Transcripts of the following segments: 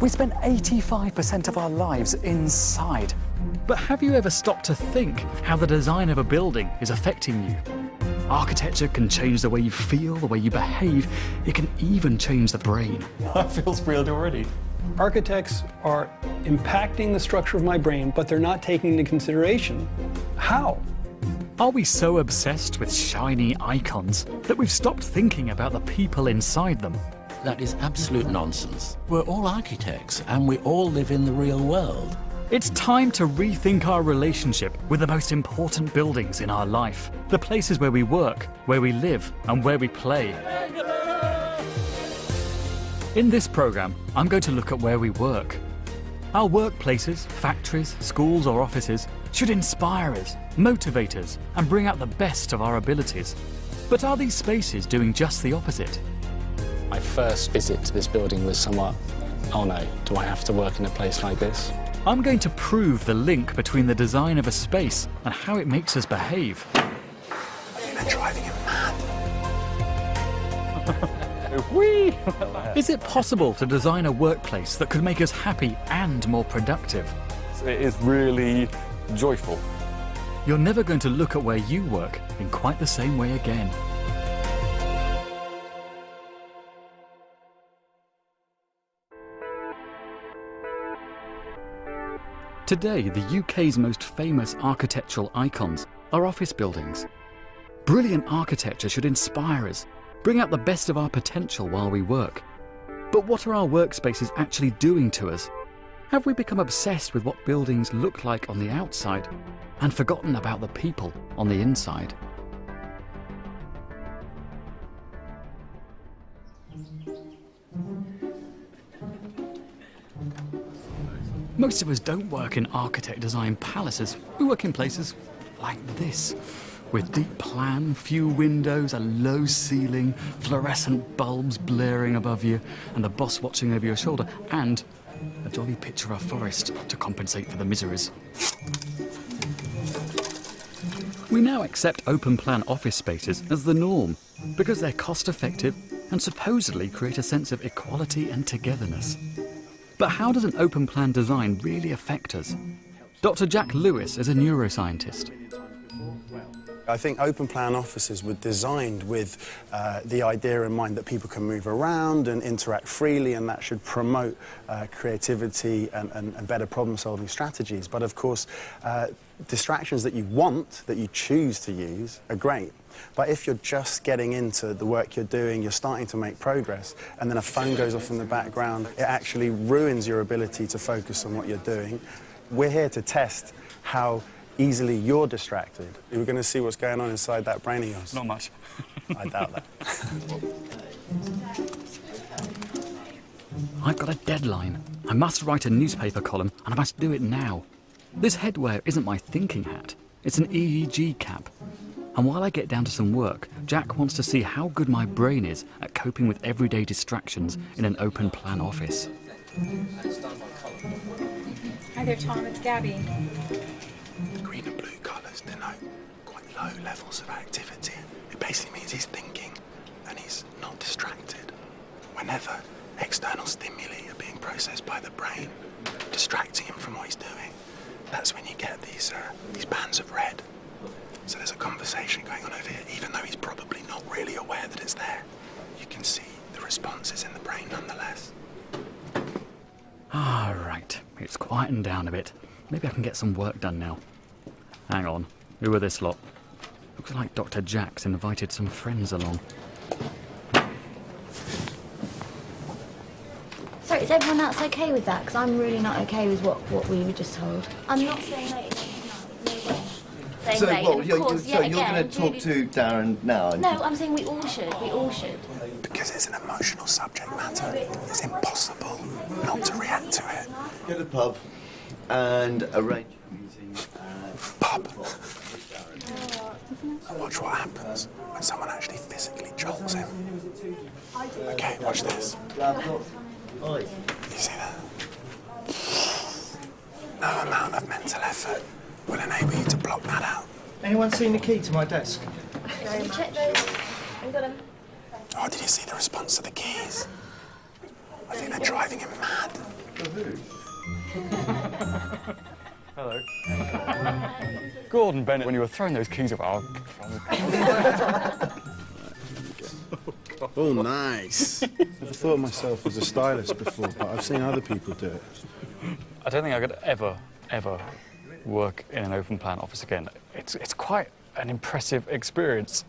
We spend 85% of our lives inside. But have you ever stopped to think how the design of a building is affecting you? Architecture can change the way you feel, the way you behave. It can even change the brain. That feels real already. Architects are impacting the structure of my brain, but they're not taking into consideration how. Are we so obsessed with shiny icons that we've stopped thinking about the people inside them? That is absolute nonsense. We're all architects, and we all live in the real world. It's time to rethink our relationship with the most important buildings in our life. The places where we work, where we live, and where we play. In this programme, I'm going to look at where we work. Our workplaces, factories, schools or offices should inspire us, motivate us, and bring out the best of our abilities. But are these spaces doing just the opposite? My first visit to this building was somewhat, oh no, do I have to work in a place like this? I'm going to prove the link between the design of a space and how it makes us behave. I think they're driving him mad. Whee! Is it possible to design a workplace that could make us happy and more productive? It is really joyful. You're never going to look at where you work in quite the same way again. Today, the UK's most famous architectural icons are office buildings. Brilliant architecture should inspire us, bring out the best of our potential while we work. But what are our workspaces actually doing to us? Have we become obsessed with what buildings look like on the outside and forgotten about the people on the inside? Most of us don't work in architect-designed palaces. We work in places like this, with deep plan, few windows, a low ceiling, fluorescent bulbs blaring above you, and the boss watching over your shoulder, and a jolly picture of a forest to compensate for the miseries. We now accept open-plan office spaces as the norm because they're cost-effective and supposedly create a sense of equality and togetherness. But how does an open-plan design really affect us? Dr. Jack Lewis is a neuroscientist. I think open-plan offices were designed with the idea in mind that people can move around and interact freely, and that should promote creativity and better problem-solving strategies. But of course, distractions that you want, that you choose to use, are great. But if you're just getting into the work you're doing, you're starting to make progress, and then a phone goes off in the background, it actually ruins your ability to focus on what you're doing. We're here to test how easily you're distracted. We're going to see what's going on inside that brain of yours. Not much. I doubt that. I've got a deadline. I must write a newspaper column, and I must do it now. This headwear isn't my thinking hat. It's an EEG cap. And while I get down to some work, Jack wants to see how good my brain is at coping with everyday distractions in an open-plan office. Hi there, Tom. It's Gabby. Green and blue colours denote quite low levels of activity. It basically means he's thinking and he's not distracted. Whenever external stimuli are being processed by the brain, distracting him from what he's doing, that's when you get these bands of red. So there's a conversation going on over here, even though he's probably not really aware that it's there. You can see the responses in the brain nonetheless. Ah, right. It's quietened down a bit. Maybe I can get some work done now. Hang on. Who are this lot? Looks like Dr. Jack's invited some friends along. So is everyone else okay with that? Because I'm really not okay with what we were just told. I'm not saying late. So, well, you're going to talk to Darren now? No, I'm saying we all should. We all should. Because it's an emotional subject matter, it's impossible not to react to it. Go to the pub and arrange a meeting. Pub? Watch what happens when someone actually physically jolts him. Okay, watch this. You see that? No amount of mental effort will enable you to block that out. Anyone seen the key to my desk? Can we check those? We've got them. Oh, did you see the response to the keys? I think they're driving him mad. Hello. Gordon Bennett, when you were throwing those keys about. Oh, nice. Never thought of myself as a stylist before, but I've seen other people do it. I don't think I could ever work in an open plan office again. It's quite an impressive experience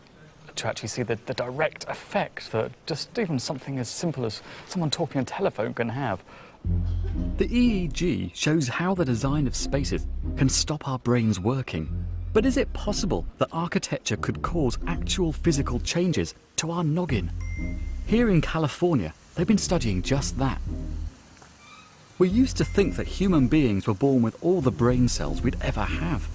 to actually see the direct effect that just even something as simple as someone talking on telephone can have. The EEG shows how the design of spaces can stop our brains working. But is it possible that architecture could cause actual physical changes to our noggin? Here in California, they've been studying just that. We used to think that human beings were born with all the brain cells we'd ever have.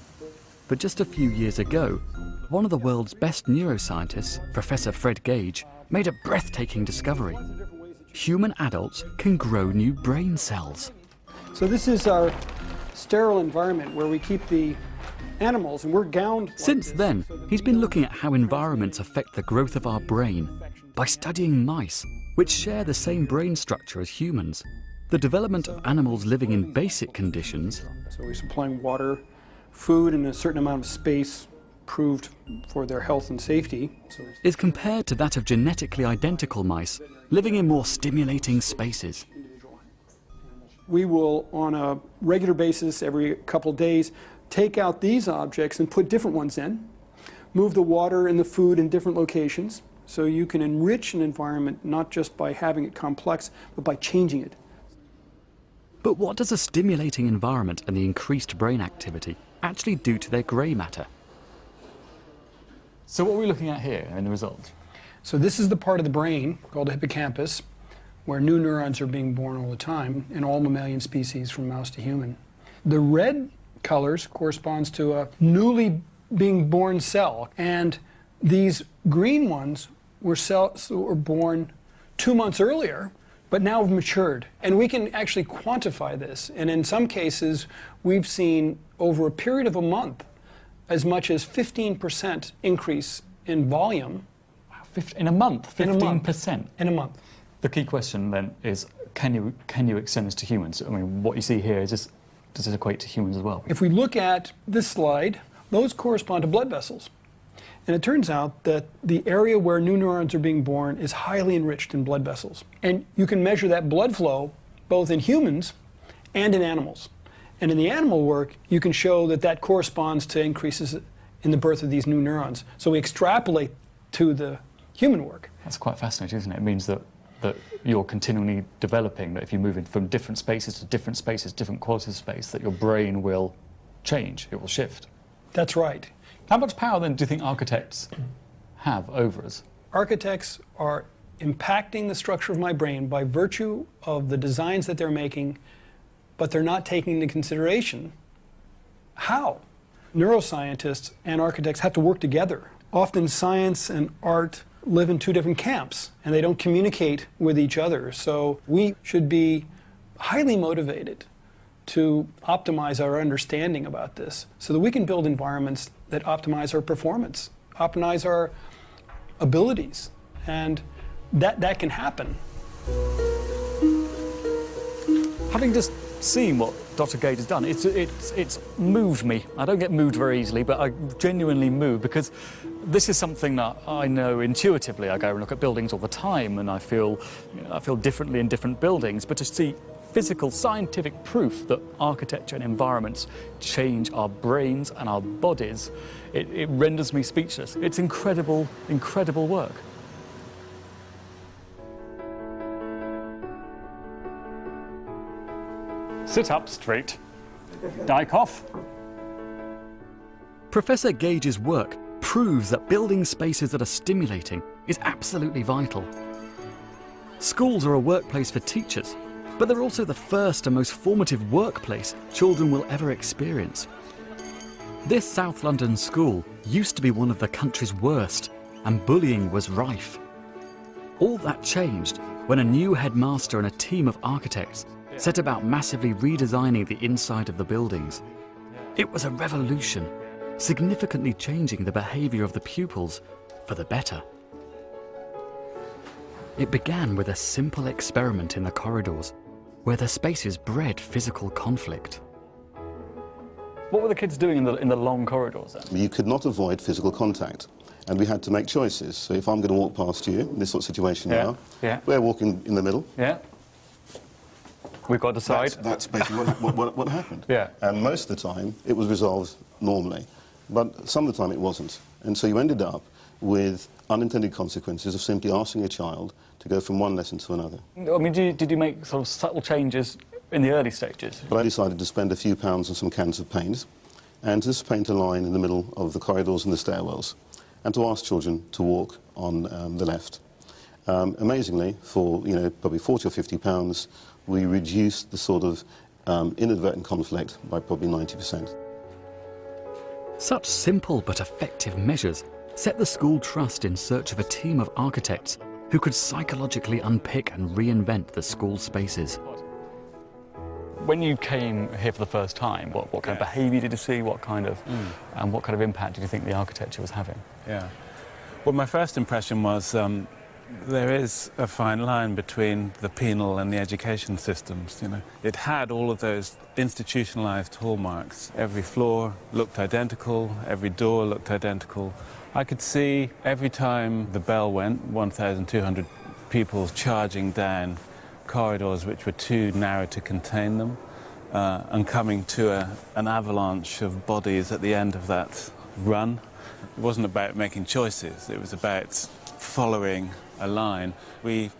But just a few years ago, one of the world's best neuroscientists, Professor Fred Gage, made a breathtaking discovery. Human adults can grow new brain cells. So this is our sterile environment where we keep the animals, and we're gowned. Since then, he's been looking at how environments affect the growth of our brain by studying mice, which share the same brain structure as humans. The development of animals living in basic conditions, so we're supplying water, food, and a certain amount of space proved for their health and safety. is compared to that of genetically identical mice living in more stimulating spaces. We will, on a regular basis, every couple days, take out these objects and put different ones in, move the water and the food in different locations, so you can enrich an environment not just by having it complex, but by changing it. But what does a stimulating environment and the increased brain activity actually do to their grey matter? So what are we looking at here in the result? So this is the part of the brain called the hippocampus, where new neurons are being born all the time in all mammalian species from mouse to human. The red colors corresponds to a newly being born cell, and these green ones were cells that were born 2 months earlier, but now have matured. And we can actually quantify this, and in some cases we've seen over a period of a month as much as 15% increase in volume. In a month, 15%? In a month. The key question then is, can you extend this to humans? I mean, what you see here, does this equate to humans as well? If we look at this slide, those correspond to blood vessels. And it turns out that the area where new neurons are being born is highly enriched in blood vessels. And you can measure that blood flow both in humans and in animals. And in the animal work, you can show that that corresponds to increases in the birth of these new neurons. So we extrapolate to the human work. That's quite fascinating, isn't it? It means that you're continually developing, that if you move in from different spaces to different spaces, different qualities of space, that your brain will change, it will shift. That's right. How much power then do you think architects have over us? Architects are impacting the structure of my brain by virtue of the designs that they're making, but they're not taking into consideration how. Neuroscientists and architects have to work together. Often science and art live in two different camps, and they don't communicate with each other. So we should be highly motivated to optimize our understanding about this so that we can build environments that optimize our performance, optimize our abilities, and that can happen. Having just seen what Dr. Gage has done, it's moved me. I don't get moved very easily, but I genuinely move because this is something that I know intuitively. I go and look at buildings all the time, and I feel differently in different buildings. But to see physical, scientific proof that architecture and environments change our brains and our bodies, it renders me speechless. It's incredible, incredible work. Sit up straight. Dyke off. Professor Gage's work proves that building spaces that are stimulating is absolutely vital. Schools are a workplace for teachers, but they're also the first and most formative workplace children will ever experience. This South London school used to be one of the country's worst, and bullying was rife. All that changed when a new headmaster and a team of architects set about massively redesigning the inside of the buildings. It was a revolution, significantly changing the behaviour of the pupils for the better. It began with a simple experiment in the corridors. where the spaces bred physical conflict. What were the kids doing in the long corridors then? You could not avoid physical contact, and we had to make choices. So if I'm going to walk past you, in this sort of situation now, we're walking in the middle. Yeah. We've got to decide. That's basically what happened. Yeah. And most of the time, it was resolved normally. But some of the time, it wasn't. And so you ended up with unintended consequences of simply asking a child to go from one lesson to another. I mean, did you make sort of subtle changes in the early stages? But I decided to spend a few pounds on some cans of paint and to just paint a line in the middle of the corridors and the stairwells and to ask children to walk on the left. Amazingly, for probably 40 or 50 pounds, we reduced the sort of inadvertent conflict by probably 90%. Such simple but effective measures set the school trust in search of a team of architects who could psychologically unpick and reinvent the school spaces. When you came here for the first time, what kind of behaviour did you see? What kind of impact did you think the architecture was having? Yeah. Well, my first impression was there is a fine line between the penal and the education systems. It had all of those institutionalized hallmarks. Every floor looked identical, every door looked identical. I could see every time the bell went, 1,200 pupils charging down corridors which were too narrow to contain them, and coming to an avalanche of bodies at the end of that run. It wasn't about making choices, it was about following a line. We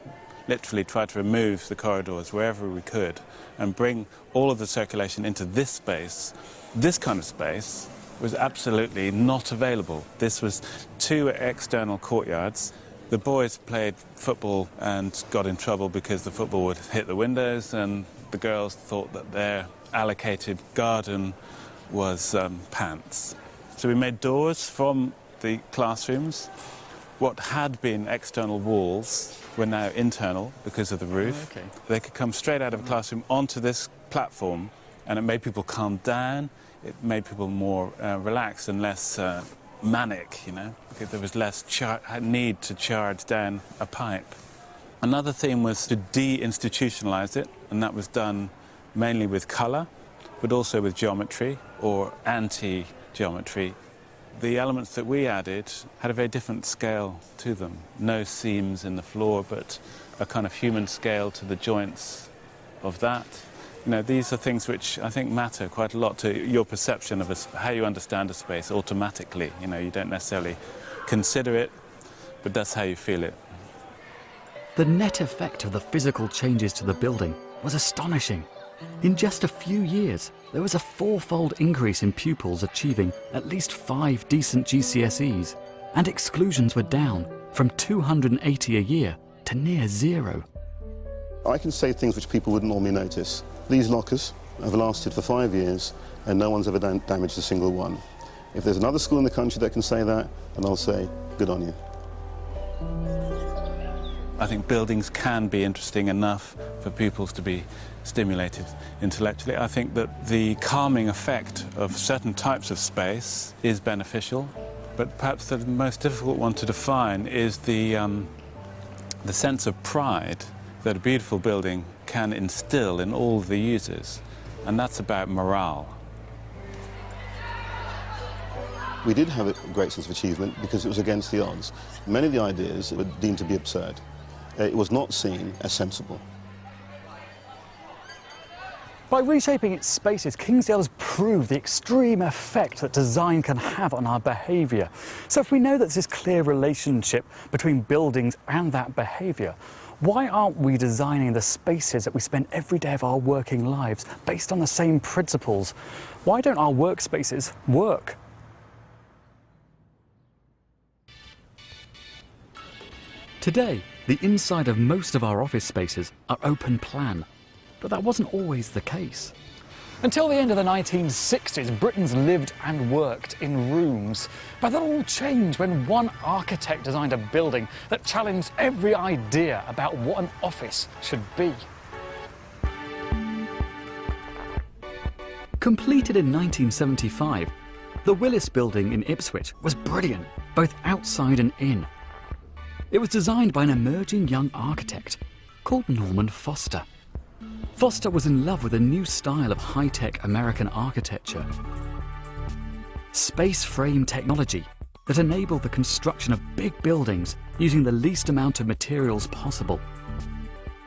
literally tried to remove the corridors wherever we could and bring all of the circulation into this space. This kind of space was absolutely not available. This was 2 external courtyards. The boys played football and got in trouble because the football would hit the windows, and the girls thought that their allocated garden was pants. So we made doors from the classrooms. What had been external walls were now internal because of the roof. Okay. They could come straight out of a classroom onto this platform, and it made people calm down. It made people more relaxed and less manic, because there was less need to charge down a pipe. Another theme was to de-institutionalize it, and that was done mainly with colour, but also with geometry or anti-geometry. The elements that we added had a very different scale to them. No seams in the floor, but a kind of human scale to the joints of that. These are things which I think matter quite a lot to your perception of how you understand a space automatically. You don't necessarily consider it, but that's how you feel it. The net effect of the physical changes to the building was astonishing. In just a few years, there was a 4-fold increase in pupils achieving at least 5 decent GCSEs, and exclusions were down from 280 a year to near 0. I can say things which people wouldn't normally notice. These lockers have lasted for 5 years, and no one's ever damaged a single one. If there's another school in the country that can say that, then I'll say, good on you. I think buildings can be interesting enough for pupils to be stimulated intellectually. I think that the calming effect of certain types of space is beneficial, but perhaps the most difficult one to define is the sense of pride that a beautiful building can instill in all the users, and that's about morale. We did have a great sense of achievement because it was against the odds. Many of the ideas were deemed to be absurd. It was not seen as sensible. By reshaping its spaces, Kingsdale has proved the extreme effect that design can have on our behaviour. So if we know that there's this clear relationship between buildings and that behaviour, why aren't we designing the spaces that we spend every day of our working lives based on the same principles? Why don't our workspaces work? Today, the inside of most of our office spaces are open plan, but that wasn't always the case. Until the end of the 1960s, Britons lived and worked in rooms. But that all changed when one architect designed a building that challenged every idea about what an office should be. Completed in 1975, the Willis building in Ipswich was brilliant, both outside and in. It was designed by an emerging young architect called Norman Foster. Foster was in love with a new style of high-tech American architecture. Space frame technology that enabled the construction of big buildings using the least amount of materials possible.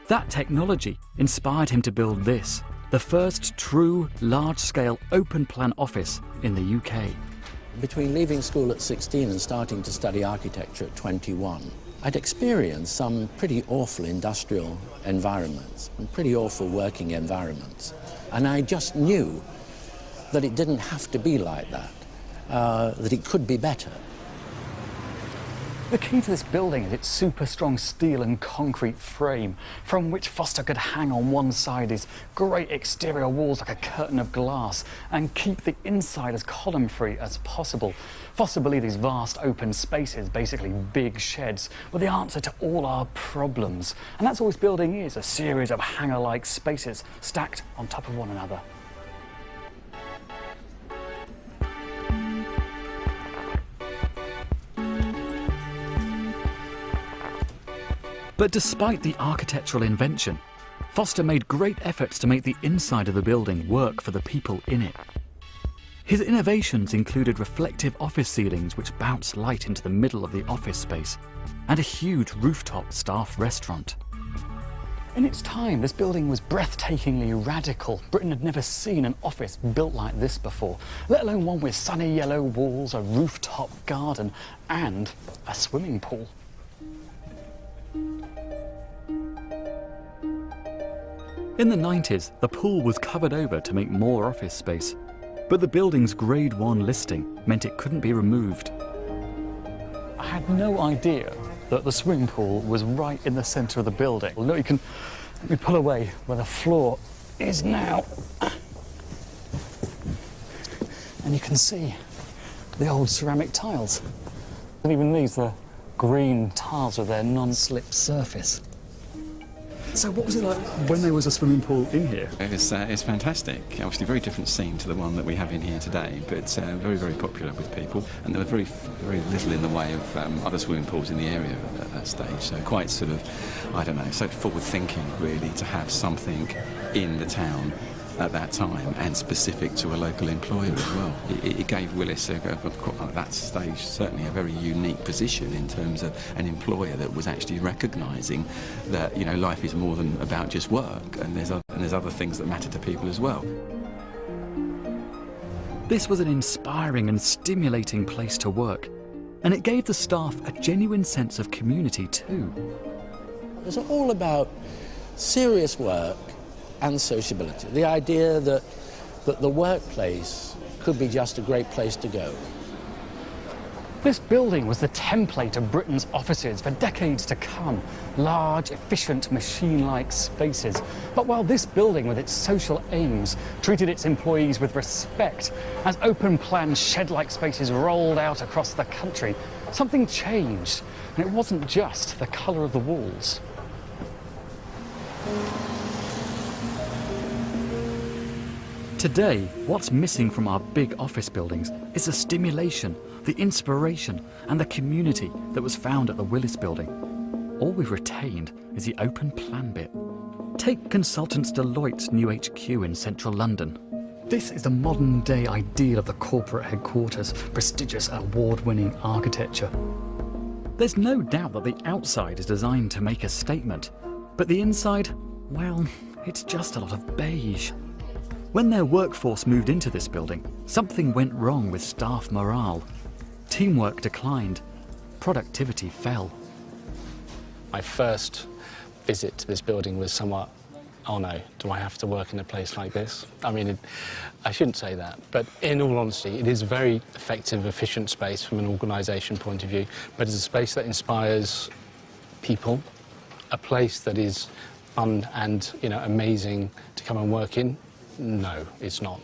That technology inspired him to build this, the first true large-scale open-plan office in the UK. Between leaving school at 16 and starting to study architecture at 21, I'd experienced some pretty awful industrial environments and pretty awful working environments. And I just knew that it didn't have to be like that, that it could be better. The key to this building is its super strong steel and concrete frame, from which Foster could hang on one side his great exterior walls like a curtain of glass and keep the inside as column-free as possible. Foster believed these vast open spaces, basically big sheds, were the answer to all our problems. And that's all this building is, a series of hangar-like spaces stacked on top of one another. But despite the architectural invention, Foster made great efforts to make the inside of the building work for the people in it. His innovations included reflective office ceilings which bounce light into the middle of the office space, and a huge rooftop staff restaurant. In its time, this building was breathtakingly radical. Britain had never seen an office built like this before, let alone one with sunny yellow walls, a rooftop garden, and a swimming pool. In the 90s, the pool was covered over to make more office space, but the building's Grade 1 listing meant it couldn't be removed. I had no idea that the swimming pool was right in the centre of the building. Well, look, let me pull away where the floor is now. And you can see the old ceramic tiles. And even these, the green tiles with their non-slip surface. So what was it like when there was a swimming pool in here? It's fantastic. Obviously a very different scene to the one that we have in here today, but very, very popular with people. And there was very little in the way of other swimming pools in the area at that stage. So quite sort of, I don't know, so forward thinking really to have something in the town at that time and specific to a local employer as well. It gave Willis at that stage certainly a very unique position in terms of an employer that was actually recognising that, you know, life is more than about just work, and there's other things that matter to people as well. This was an inspiring and stimulating place to work, and it gave the staff a genuine sense of community too. It was all about serious work and sociability. The idea that the workplace could be just a great place to go. This building was the template of Britain's offices for decades to come. Large, efficient, machine-like spaces. But while this building, with its social aims, treated its employees with respect, as open-plan shed-like spaces rolled out across the country, something changed. And it wasn't just the colour of the walls. Today, what's missing from our big office buildings is the stimulation, the inspiration and the community that was found at the Willis building. All we've retained is the open plan bit. Take consultants Deloitte's new HQ in central London. This is the modern day ideal of the corporate headquarters, prestigious award-winning architecture. There's no doubt that the outside is designed to make a statement, but the inside, well, it's just a lot of beige. When their workforce moved into this building, something went wrong with staff morale. Teamwork declined, productivity fell. My first visit to this building was somewhat, oh no, do I have to work in a place like this? I mean, I shouldn't say that, but in all honesty, it is a very effective, efficient space from an organisation point of view, but it's a space that inspires people, a place that is fun and, you know, amazing to come and work in. No, it's not.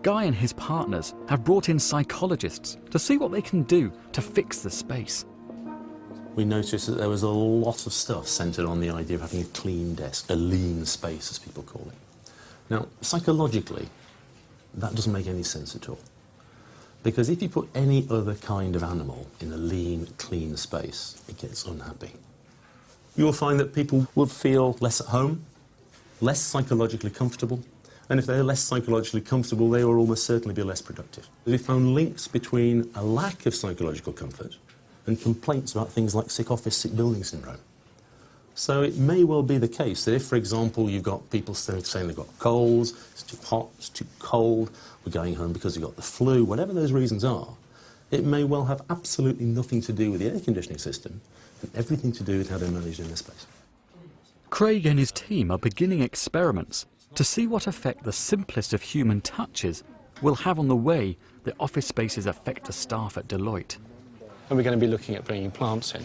Guy and his partners have brought in psychologists to see what they can do to fix the space. We noticed that there was a lot of stuff centred on the idea of having a clean desk, a lean space, as people call it. Now, psychologically, that doesn't make any sense at all. Because if you put any other kind of animal in a lean, clean space, it gets unhappy. You'll find that people would feel less at home, less psychologically comfortable, and if they're less psychologically comfortable, they will almost certainly be less productive. We found links between a lack of psychological comfort and complaints about things like sick office, sick building syndrome. So it may well be the case that if, for example, you've got people saying they've got colds, it's too hot, it's too cold, we're going home because you've got the flu, whatever those reasons are, it may well have absolutely nothing to do with the air conditioning system and everything to do with how they're managed in the space. Craig and his team are beginning experiments to see what effect the simplest of human touches will have on the way the office spaces affect the staff at Deloitte. And we're going to be looking at bringing plants in.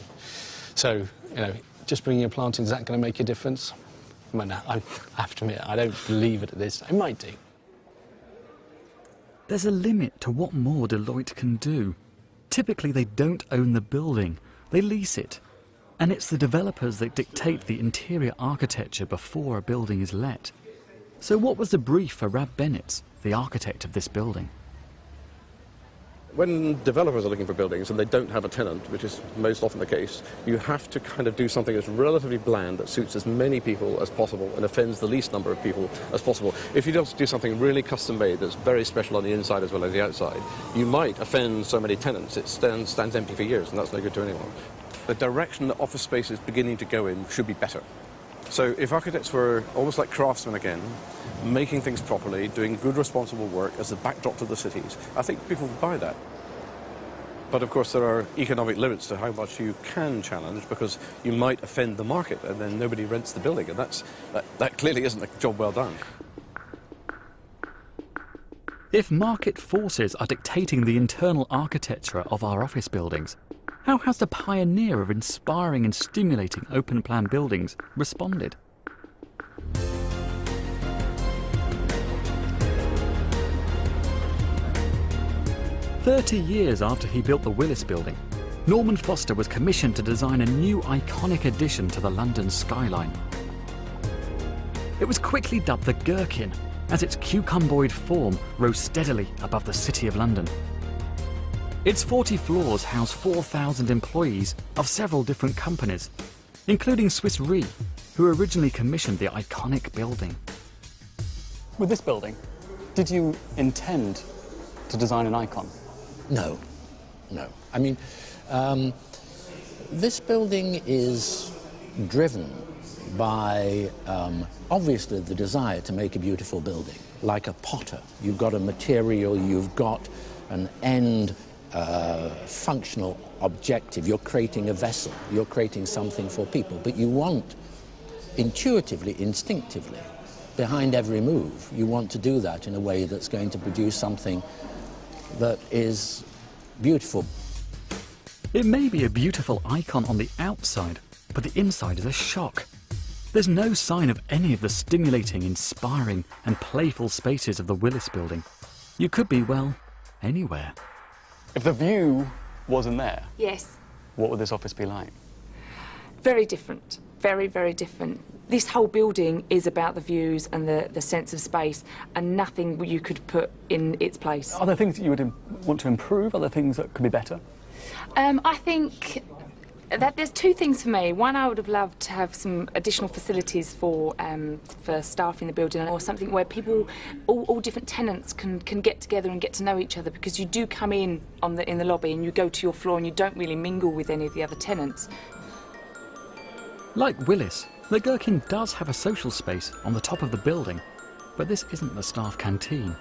So, you know, just bringing a plant in, is that going to make a difference? I mean, I have to admit, I don't believe it at this. It might do. There's a limit to what more Deloitte can do. Typically, they don't own the building, they lease it. And it's the developers that dictate the interior architecture before a building is let. So what was the brief for Rab Bennett, the architect of this building? When developers are looking for buildings and they don't have a tenant, which is most often the case, you have to kind of do something that's relatively bland that suits as many people as possible and offends the least number of people as possible. If you don't do something really custom-made that's very special on the inside as well as the outside, you might offend so many tenants it stands empty for years, and that's no good to anyone. The direction that office space is beginning to go in should be better. So if architects were almost like craftsmen again, making things properly, doing good responsible work as the backdrop to the cities, I think people would buy that. But of course there are economic limits to how much you can challenge, because you might offend the market and then nobody rents the building, and that clearly isn't a job well done. If market forces are dictating the internal architecture of our office buildings, how has the pioneer of inspiring and stimulating open-plan buildings responded? "30 years after he built the Willis building, Norman Foster was commissioned to design a new iconic addition to the London skyline. It was quickly dubbed the Gherkin, as its cucumboid form rose steadily above the City of London. Its 40 floors house 4,000 employees of several different companies, including Swiss Re, who originally commissioned the iconic building." With this building, did you intend to design an icon? No, no. I mean, this building is driven by, obviously, the desire to make a beautiful building. Like a potter, you've got a material, you've got an end functional objective. You're creating a vessel, you're creating something for people, but you want, intuitively, instinctively, behind every move, you want to do that in a way that's going to produce something that is beautiful. It may be a beautiful icon on the outside, but the inside is a shock. There's no sign of any of the stimulating, inspiring and playful spaces of the Willis building. You could be, well, anywhere. If the view wasn't there, yes, what would this office be like? Very different. Very, very different. This whole building is about the views and the sense of space, and nothing you could put in its place. Are there things that you would want to improve? Are there things that could be better? I think that there's two things for me. One, I would have loved to have some additional facilities for staff in the building, or something where people, all different tenants can get together and get to know each other, because you do come in the lobby and you go to your floor and you don't really mingle with any of the other tenants. Like Willis, the Gherkin does have a social space on the top of the building, but this isn't the staff canteen.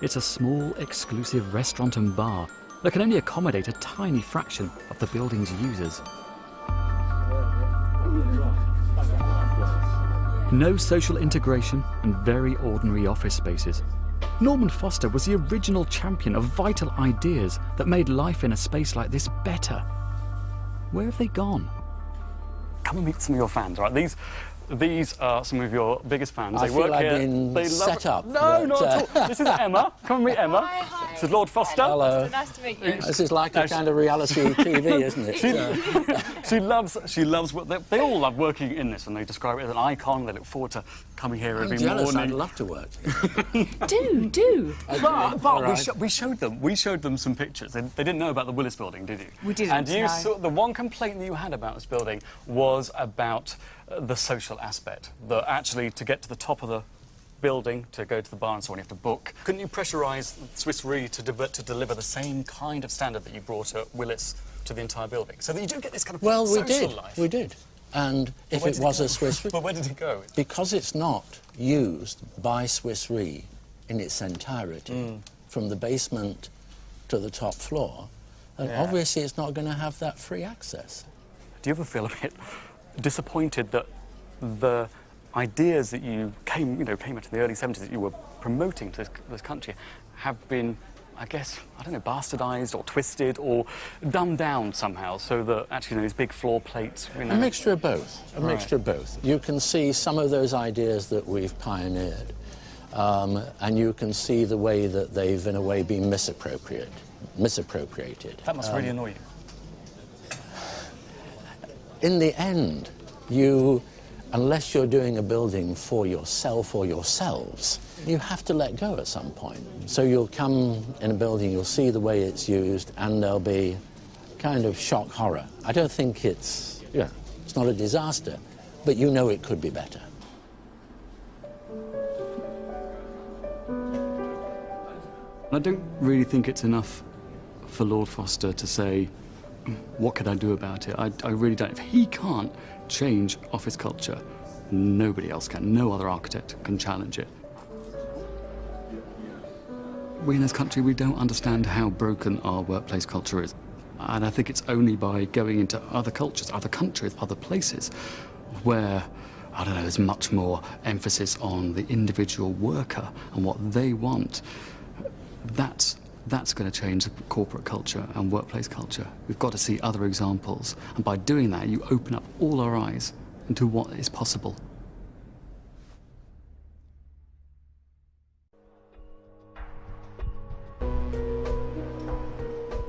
It's a small, exclusive restaurant and bar that can only accommodate a tiny fraction of the building's users. No social integration and very ordinary office spaces. Norman Foster was the original champion of vital ideas that made life in a space like this better. Where have they gone? Come and meet some of your fans, right? These are some of your biggest fans. They work here. I've been set up. No, not at all. This is Emma. Come and meet Emma. Hi. This is Lord Foster. Hello. Nice to meet you. This is like a kind of reality TV, isn't it? She loves they all love working in this, and they describe it as an icon. They look forward to coming here every jealous. morning. I'd love to work. do. But we showed them some pictures. They didn't know about the Willis building, did you? We didn't. And you saw the one complaint that you had about this building was about the social aspect. That actually, to get to the top of the building, to go to the bar and so on, you have to book. Couldn't you pressurise Swiss Re to deliver the same kind of standard that you brought at Willis to the entire building, so that you do get this kind of social life? We did. And if it was a Swiss Re... But where did it go? Because it's not used by Swiss Re in its entirety, from the basement to the top floor, and obviously it's not going to have that free access. Do you ever feel a bit disappointed that the ideas that you came out in the early 70s that you were promoting to this country have been, I guess, I don't know, bastardised or twisted or dumbed down somehow, so that actually these big floor plates... A mixture of both. A mixture of both. You can see some of those ideas that we've pioneered, and you can see the way that they've, in a way, been misappropriated. That must really annoy you. In the end, unless you're doing a building for yourself or yourselves, you have to let go at some point. So you'll come in a building, you'll see the way it's used, and there'll be kind of shock horror. I don't think it's not a disaster, but you know it could be better. I don't really think it's enough for Lord Foster to say, what could I do about it? I really don't. If he can't change office culture, nobody else can. No other architect can challenge it. We in this country, we don't understand how broken our workplace culture is. And I think it's only by going into other cultures, other countries, other places, where, I don't know, there's much more emphasis on the individual worker and what they want. That's going to change the corporate culture and workplace culture. We've got to see other examples. And by doing that, you open up all our eyes into what is possible.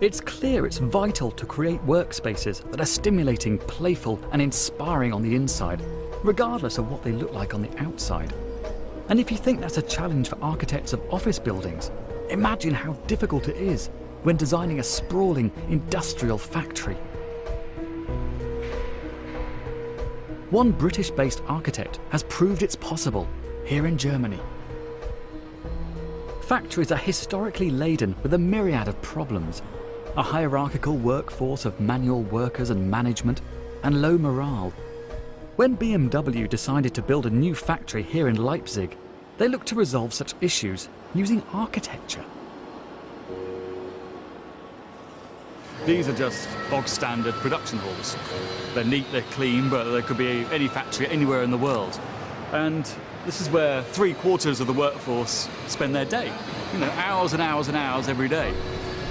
It's clear it's vital to create workspaces that are stimulating, playful and inspiring on the inside, regardless of what they look like on the outside. And if you think that's a challenge for architects of office buildings, imagine how difficult it is when designing a sprawling industrial factory. One British-based architect has proved it's possible here in Germany. Factories are historically laden with a myriad of problems. A hierarchical workforce of manual workers and management, and low morale. When BMW decided to build a new factory here in Leipzig, they looked to resolve such issues using architecture. These are just bog-standard production halls. They're neat, they're clean, but there could be any factory anywhere in the world. And this is where 3/4 of the workforce spend their day. Hours and hours and hours every day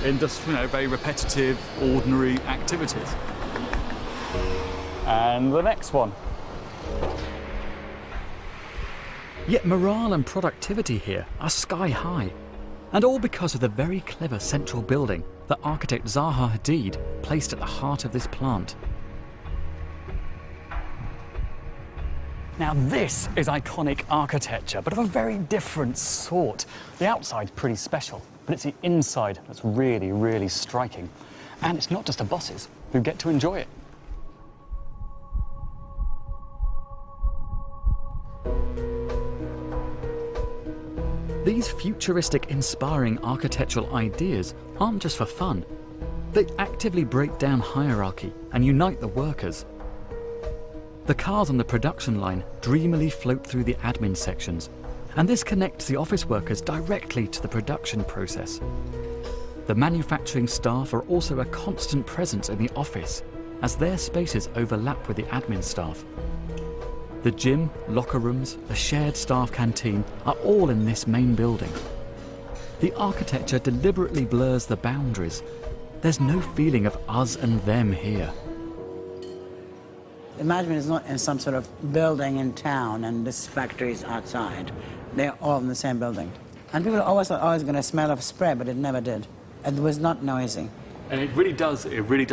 in just, very repetitive, ordinary activities. And the next one. Yet morale and productivity here are sky high. And all because of the very clever central building that architect Zaha Hadid placed at the heart of this plant. Now this is iconic architecture, but of a very different sort. The outside's pretty special, but it's the inside that's really, really striking. And it's not just the bosses who get to enjoy it. These futuristic, inspiring architectural ideas aren't just for fun. They actively break down hierarchy and unite the workers. The cars on the production line dreamily float through the admin sections, and this connects the office workers directly to the production process. The manufacturing staff are also a constant presence in the office, as their spaces overlap with the admin staff. The gym, locker rooms, the shared staff canteen are all in this main building. The architecture deliberately blurs the boundaries. There's no feeling of us and them here. The management is not in some sort of building in town and this factory is outside. They're all in the same building. And people always thought, oh, it's going to smell of spray, but it never did. It was not noisy. And it really does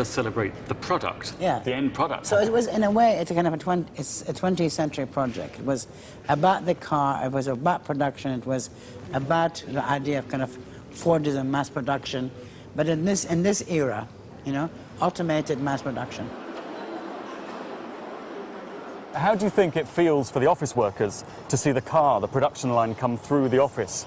celebrate the product, yeah. The end product. So it was, in a way, it's a kind of a 20th century project. It was about the car, it was about production, it was about the idea of kind of Fordism, mass production. But in this era, you know, automated mass production. How do you think it feels for the office workers to see the car, the production line, come through the office?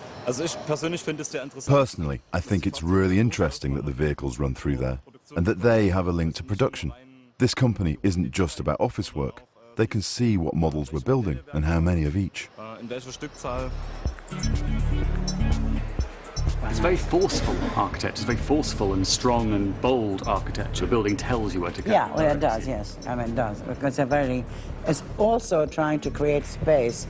Personally, I think it's really interesting that the vehicles run through there and that they have a link to production. This company isn't just about office work. They can see what models we're building and how many of each. It's very forceful architecture. It's very forceful and strong and bold architecture. The building tells you where to go. Yeah, well, it does, yes. I mean, it does. Because it's also trying to create space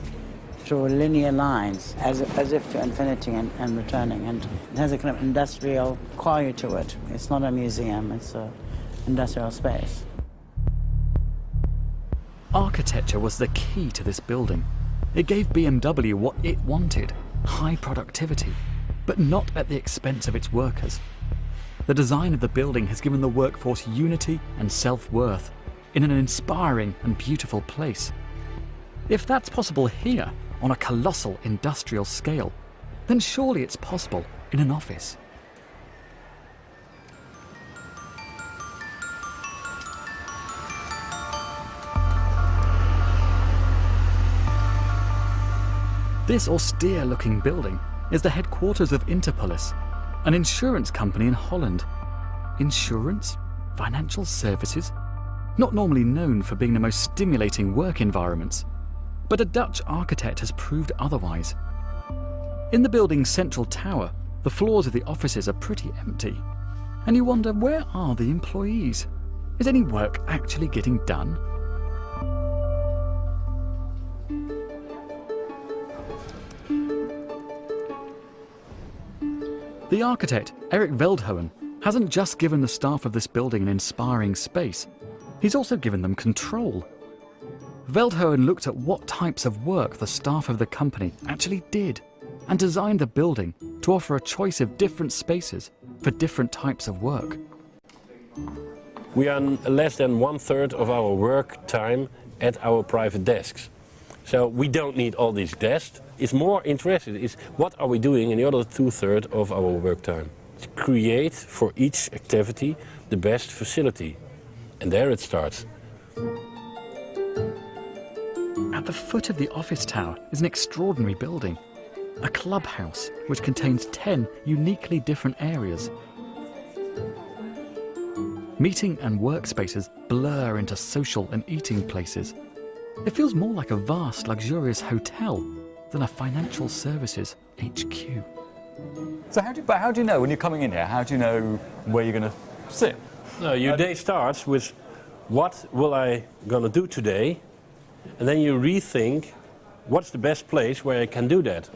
through linear lines, as if to infinity and returning. And it has a kind of industrial quality to it. It's not a museum, it's an industrial space. Architecture was the key to this building. It gave BMW what it wanted, high productivity, but not at the expense of its workers. The design of the building has given the workforce unity and self-worth in an inspiring and beautiful place. If that's possible here, on a colossal industrial scale, then surely it's possible in an office. This austere-looking building is the headquarters of Interpolis, an insurance company in Holland. Insurance? Financial services? Not normally known for being the most stimulating work environments, but a Dutch architect has proved otherwise. In the building's central tower, the floors of the offices are pretty empty, and you wonder, where are the employees? Is any work actually getting done? The architect, Erik Veldhoven, hasn't just given the staff of this building an inspiring space, he's also given them control. Veldhoven looked at what types of work the staff of the company actually did and designed the building to offer a choice of different spaces for different types of work. We are less than 1/3 of our work time at our private desks. So we don't need all these desks. It's more interested is what are we doing in the other 2/3 of our work time. To create for each activity the best facility. And there it starts. At the foot of the office tower is an extraordinary building, a clubhouse which contains 10 uniquely different areas. Meeting and workspaces blur into social and eating places. It feels more like a vast, luxurious hotel than a financial services HQ. So how do you know when you're coming in here? How do you know where you're going to sit? No, your day starts with what will I going to do today, and then you rethink what's the best place where I can do that.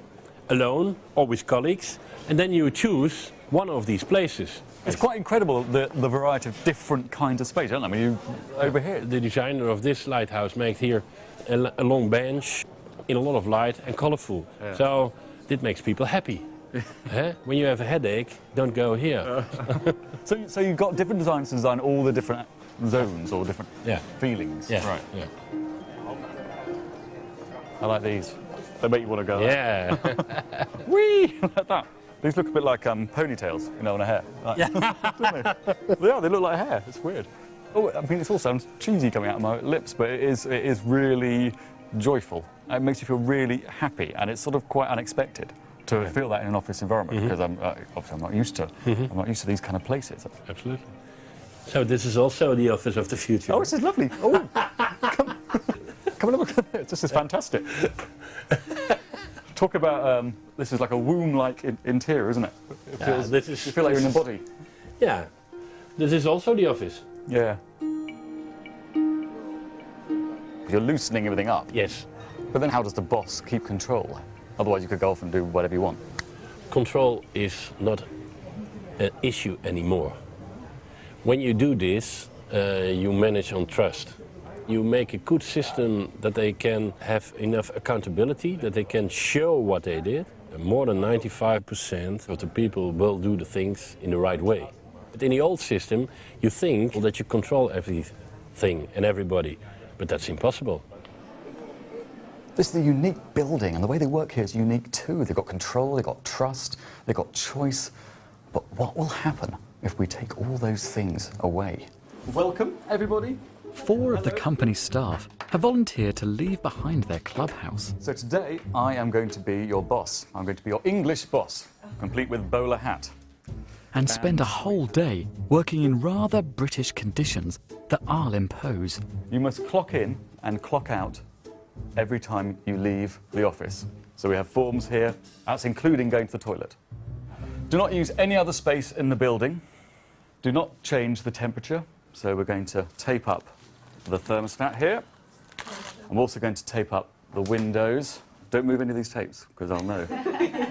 Alone or with colleagues, and then you choose one of these places. It's quite incredible the variety of different kinds of space, isn't it? I mean, over here. The designer of this lighthouse made here a long bench in a lot of light and colorful. Yeah. So it makes people happy. When you have a headache, don't go here. So you've got different designers to design all the different zones or different feelings. Yeah. Right. Yeah. I like these. They make you want to go. Yeah. Whee! Like that. These look a bit like ponytails, you know, on a hair. Like, yeah. They look like hair. It's weird. Oh, I mean, it all sounds cheesy coming out of my lips, but it is really joyful. It makes you feel really happy, and it's sort of quite unexpected to feel that in an office environment, because obviously I'm not used to. I'm not used to these kind of places. Absolutely. So this is also the office of the future. Oh, this is lovely. Oh, come and look at this. This is fantastic. Talk about this is like a womb-like interior, isn't it? It feels, you feel like you're in a body. Yeah. This is also the office. Yeah. You're loosening everything up. Yes. But then how does the boss keep control? Otherwise you could go off and do whatever you want. Control is not an issue anymore. When you do this, you manage on trust. You make a good system that they can have enough accountability, that they can show what they did, more than 95% of the people will do the things in the right way. But in the old system, you think that you control everything and everybody, but that's impossible. This is a unique building, and the way they work here is unique too. They've got control, they've got trust, they've got choice. But what will happen if we take all those things away? Welcome, everybody. 4 of the company's staff have volunteered to leave behind their clubhouse. So today, I am going to be your boss. I'm going to be your English boss, complete with bowler hat. And spend a whole day working in rather British conditions that I'll impose. You must clock in and clock out every time you leave the office. So we have forms here, that's including going to the toilet. Do not use any other space in the building. Do not change the temperature. So we're going to tape up the thermostat here. I'm also going to tape up the windows. Don't move any of these tapes, because I'll know.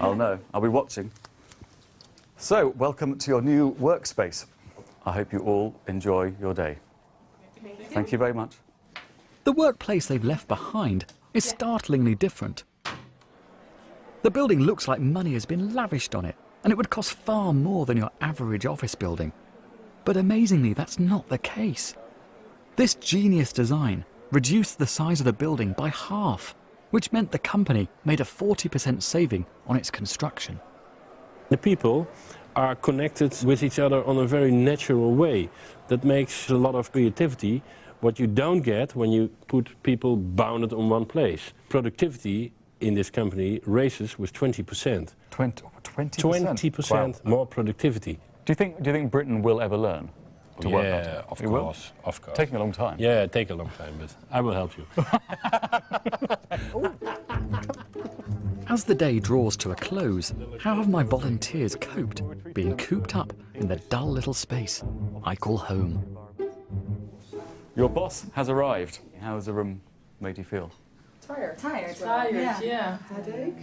I'll know. I'll be watching. So, welcome to your new workspace. I hope you all enjoy your day. Thank you very much. The workplace they've left behind is startlingly different. The building looks like money has been lavished on it, and it would cost far more than your average office building. But amazingly, that's not the case. This genius design reduced the size of the building by half, which meant the company made a 40% saving on its construction. The people are connected with each other on a very natural way. That makes a lot of creativity, what you don't get when you put people bounded on one place. Productivity in this company raises with 20%. 20%? 20% more productivity. Do you think Britain will ever learn to work better? Yeah, of course, of course. Taking a long time. Yeah, take a long time, but I will help you. As the day draws to a close, how have my volunteers coped, being cooped up in the dull little space I call home? Your boss has arrived. How has the room made you feel? Tired. Tired, yeah. Headache?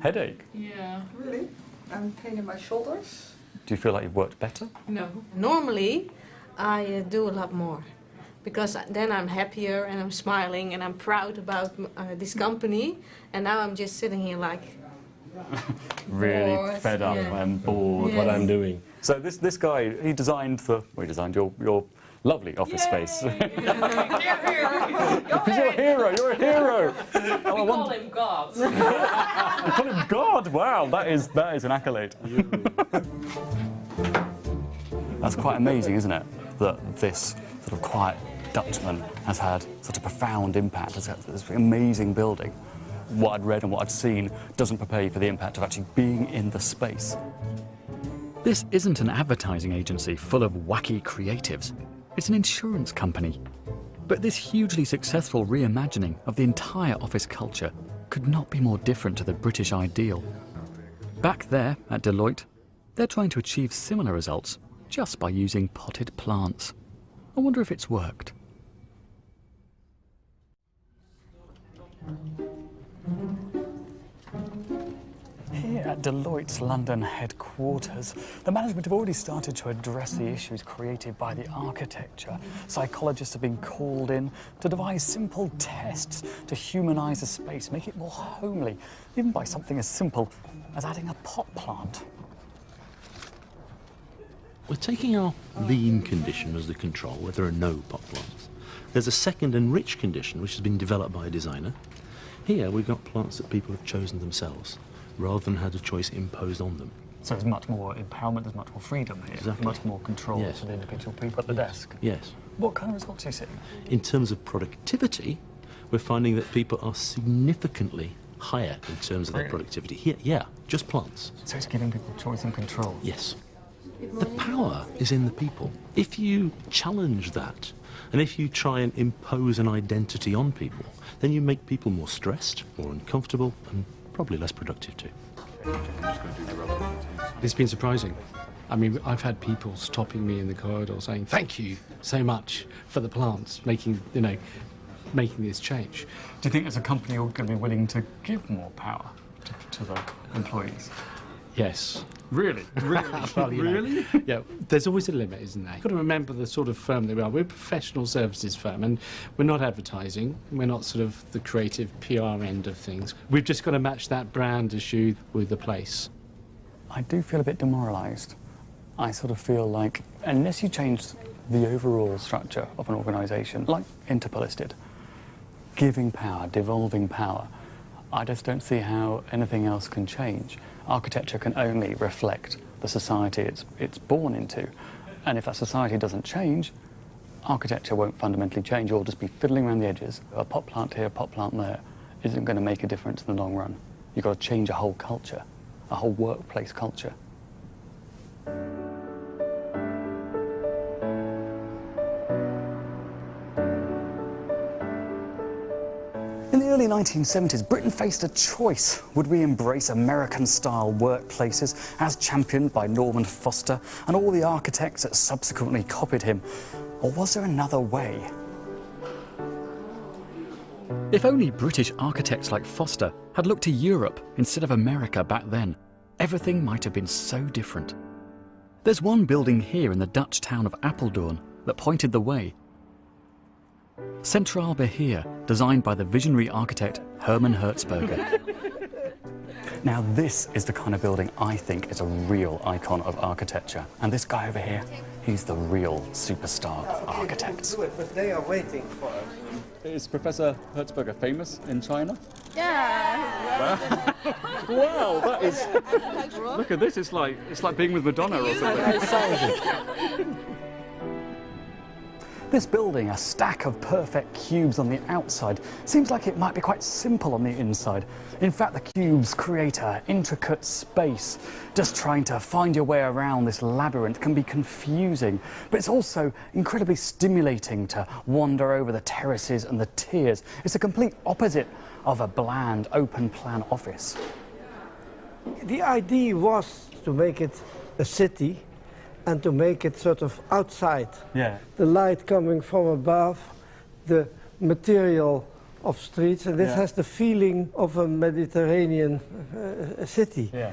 Headache? Yeah. Really? And pain in my shoulders? Do you feel like you've worked better? No. Normally, I do a lot more. Because then I'm happier and I'm smiling and I'm proud about this company. And now I'm just sitting here like... really bored. fed up and bored Yeah. what I'm doing. So this guy, he designed your lovely office space. You're a hero, you're a hero! We call him God. You call him God? Wow, that is an accolade. That's quite amazing, isn't it? That this sort of quiet Dutchman has had such a profound impact. Has had this amazing building. What I'd read and what I'd seen doesn't prepare you for the impact of actually being in the space. This isn't an advertising agency full of wacky creatives. It's an insurance company. But this hugely successful reimagining of the entire office culture could not be more different to the British ideal. Back there at Deloitte, they're trying to achieve similar results just by using potted plants. I wonder if it's worked. Here at Deloitte's London headquarters, the management have already started to address the issues created by the architecture. Psychologists have been called in to devise simple tests to humanise the space, make it more homely, even by something as simple as adding a pot plant. We're taking our lean condition as the control, where there are no pot plants. There's a second and rich condition which has been developed by a designer. Here we've got plants that people have chosen themselves, rather than had a choice imposed on them. So there's much more empowerment, there's much more freedom here, Exactly. much more control Yes. for the individual people at the desk. Yes. What kind of results are you seeing? In terms of productivity, we're finding that people are significantly higher in terms of their Really? productivity. Here, yeah, just plants. So it's giving people choice and control? Yes. The power is in the people. If you challenge that, and if you try and impose an identity on people, then you make people more stressed, more uncomfortable, and probably less productive too. It's been surprising. I mean, I've had people stopping me in the corridor saying, thank you so much for the plants, making this change. Do you think as a company you're going to be willing to give more power to the employees? Yes. Really? Really? Well, you know, Really? Yeah, there's always a limit, isn't there? You've got to remember the sort of firm that we are. We're a professional services firm, and we're not advertising. We're not sort of the creative PR end of things. We've just got to match that brand issue with the place. I do feel a bit demoralised. I sort of feel like, unless you change the overall structure of an organisation, like Interpolis did, giving power, devolving power, I just don't see how anything else can change. Architecture can only reflect the society it's born into. And if that society doesn't change, architecture won't fundamentally change. You'll just be fiddling around the edges. A pot plant here, a pot plant there isn't going to make a difference in the long run. You've got to change a whole culture, a whole workplace culture. In the early 1970s, Britain faced a choice. Would we embrace American-style workplaces as championed by Norman Foster and all the architects that subsequently copied him? Or was there another way? If only British architects like Foster had looked to Europe instead of America back then, everything might have been so different. There's one building here in the Dutch town of Apeldoorn that pointed the way. Centraal Beheer, designed by the visionary architect Herman Hertzberger. Now this is the kind of building I think is a real icon of architecture. And this guy over here, he's the real superstar of architects. But they are waiting for us. Is Professor Hertzberger famous in China? Yeah. Wow, that is... Look at this, it's like being with Madonna or something. This building, a stack of perfect cubes on the outside, seems like it might be quite simple on the inside. In fact, the cubes create an intricate space. Just trying to find your way around this labyrinth can be confusing, but it's also incredibly stimulating to wander over the terraces and the tiers. It's the complete opposite of a bland, open-plan office. The idea was to make it a city and to make it sort of outside. Yeah. The light coming from above, the material of streets, and this has the feeling of a Mediterranean city. Yeah.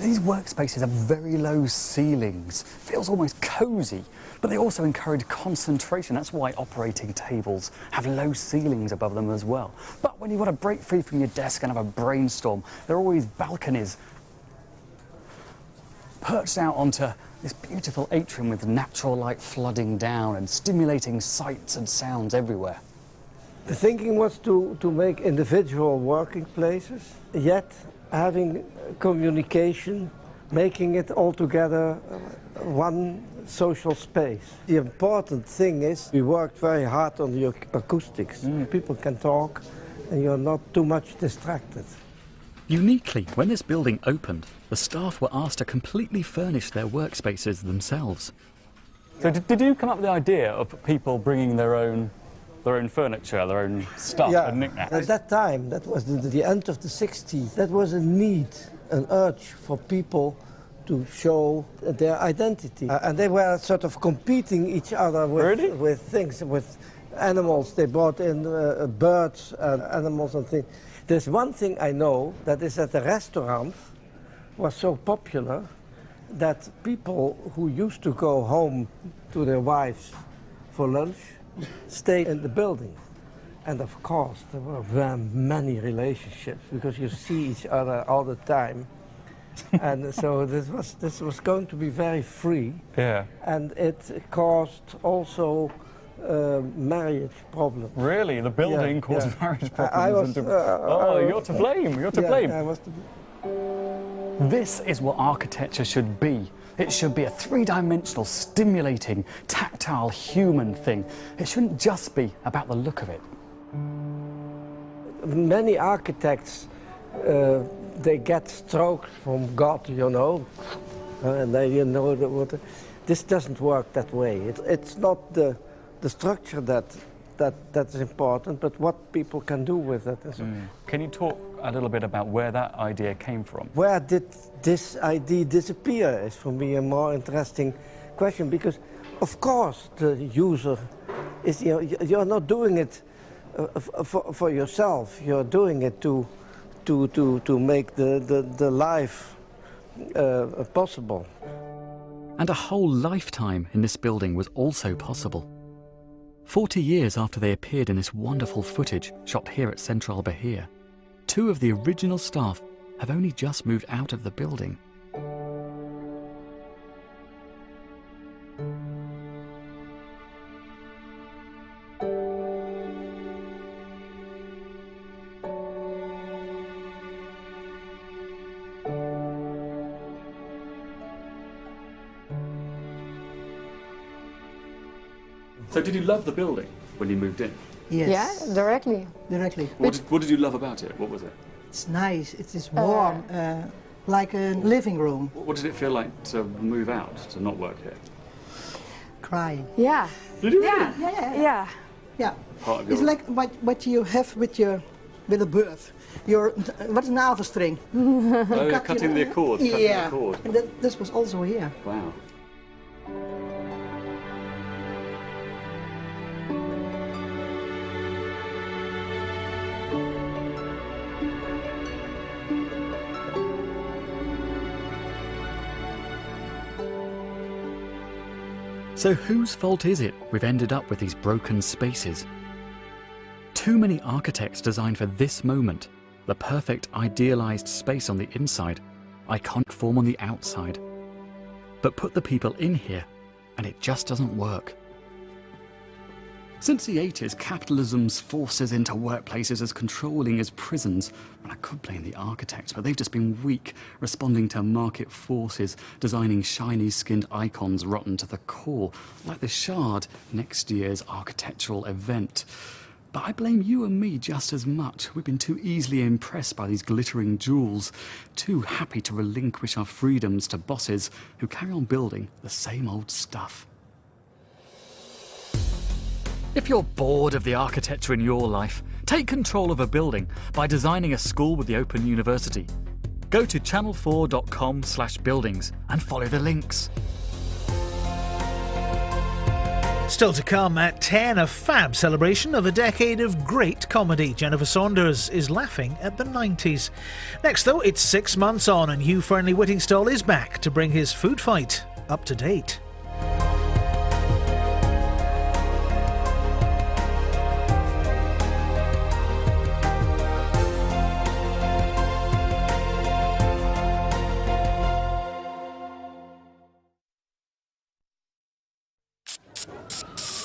These workspaces have very low ceilings. Feels almost cosy, but they also encourage concentration. That's why operating tables have low ceilings above them as well. But when you want to break free from your desk and have a brainstorm, there are always balconies perched out onto this beautiful atrium with natural light flooding down and stimulating sights and sounds everywhere. The thinking was to make individual working places, yet having communication, making it all together one social space. The important thing is we worked very hard on the acoustics. People can talk and you're not too much distracted. Uniquely, when this building opened, the staff were asked to completely furnish their workspaces themselves. So did you come up with the idea of people bringing their own furniture, their own stuff and knickknacks? At that time, that was the end of the 60s, that was a need, an urge for people to show their identity. And they were sort of competing each other with things, with animals. They brought in birds and animals and things. There's one thing I know, that is that the restaurant was so popular that people who used to go home to their wives for lunch stayed in the building. And of course, there were very many relationships because you see each other all the time. And so this was going to be very free. Yeah. And it caused also marriage problem. Really? The building caused marriage problems? You're to blame, you're to blame. I was to blame. This is what architecture should be. It should be a three-dimensional, stimulating, tactile, human thing. It shouldn't just be about the look of it. Many architects, they get strokes from God, you know, and they, you know, this doesn't work that way. It's not the structure that's important, but what people can do with it. Can you talk a little bit about where that idea came from? Where did this idea disappear is for me a more interesting question, because of course the user is, you're not doing it for yourself, you're doing it to make the life possible. And a whole lifetime in this building was also possible. 40 years after they appeared in this wonderful footage shot here at Central Bahia, 2 of the original staff have only just moved out of the building. So did you love the building when you moved in? Yes. Yeah, directly. Directly. What did you love about it? What was it? It's nice. It is warm, like a living room. What did it feel like to move out, to not work here? Crying. Yeah. Did you really? Yeah. Yeah. Part of It's your... like what you have with a birth. Your what is navelstring? Oh, cutting the accord. Cutting the accord. And this was also here. Wow. So whose fault is it we've ended up with these broken spaces? Too many architects designed for this moment, the perfect idealized space on the inside, iconic form on the outside. But put the people in here and it just doesn't work. Since the 80s, capitalism's forces into workplaces as controlling as prisons. And I could blame the architects, but they've just been weak, responding to market forces, designing shiny-skinned icons rotten to the core, like the Shard, next year's architectural event. But I blame you and me just as much. We've been too easily impressed by these glittering jewels, too happy to relinquish our freedoms to bosses who carry on building the same old stuff. If you're bored of the architecture in your life, take control of a building by designing a school with the Open University. Go to channel4.com/buildings and follow the links. Still to come at 10, a fab celebration of a decade of great comedy. Jennifer Saunders is laughing at the 90s. Next though, it's 6 months on and Hugh Fearnley-Whittingstall is back to bring his food fight up to date.